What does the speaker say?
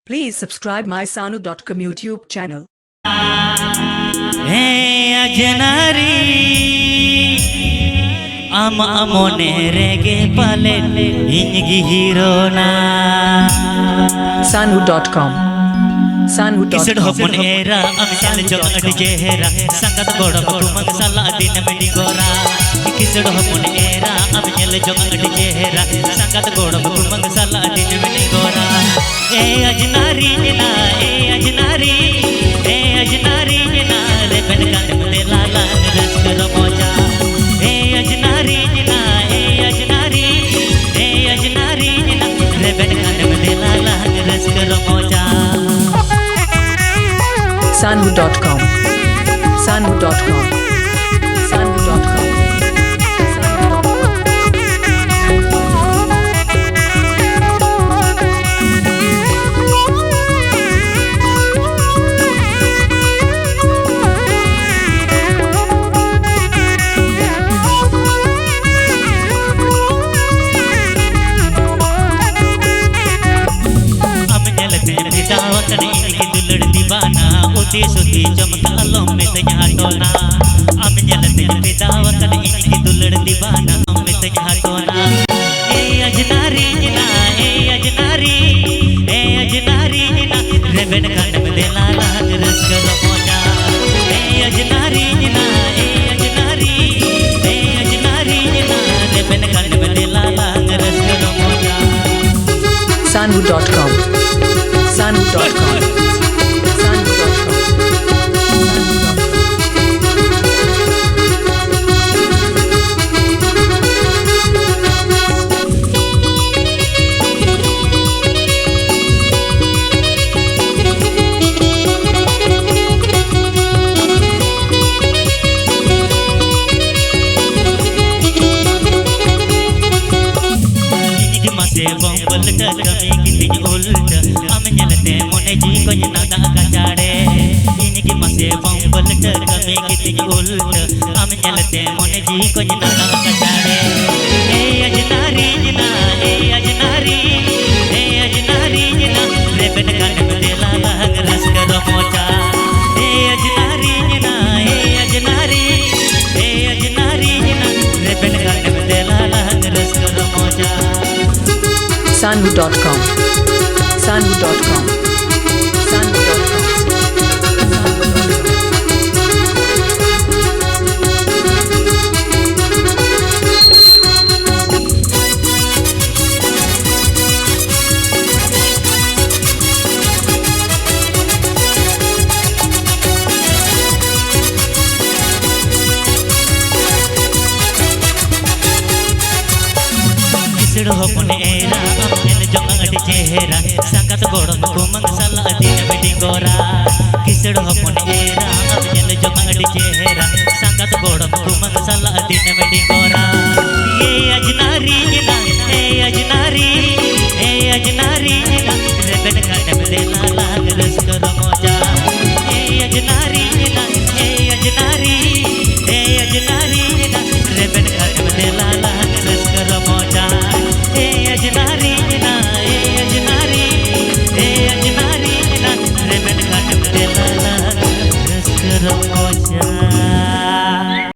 Please subscribe my Sanu.com YouTube channel. Ajnari आम अमोने रेगे पाले इनगी हीरोना Sanu.com किसड़ होपन era अम चल जो अट जेहरा संगत गोड़ कुमंग साला दिन में डिगोरा किसड़ होपन एरा अम चल जो अट जेहरा संगत गोड़ कुमंग साला दिन में डिगोरा ए अजनारी ना ए अजनारी ना रे बन कांड में लाला रस करो मौजा ए अजनारी ना ना रे बन कांड में लाला रस करो मौजा Sanu.com Sanu.com Sanu.com सोती सोती चमका लो में तया टोना अब जलते दावतन इनकी दुलड़ दीवाना में तया टोना ए अजनारी ना रे बन कांड में दे लाला रस करो मौजा ए अजनारी ना रे बन कांड में दे लाला रस करो मौजा Sanu.com Sanu.com बंबल टकमे कितनी उल्ट हम जलते मोने जी को नादा कचाड़े इनकी मसे बंबल टकमे कितनी उल्ट हम जलते मोने जी को नादा कचाड़े ए अजनारी ना रे बन कांड में दे लाला रस करो मौजा ए अजनारी ना रे बन कांड में दे लाला रस करो मौजा Sanu.com Sanu.com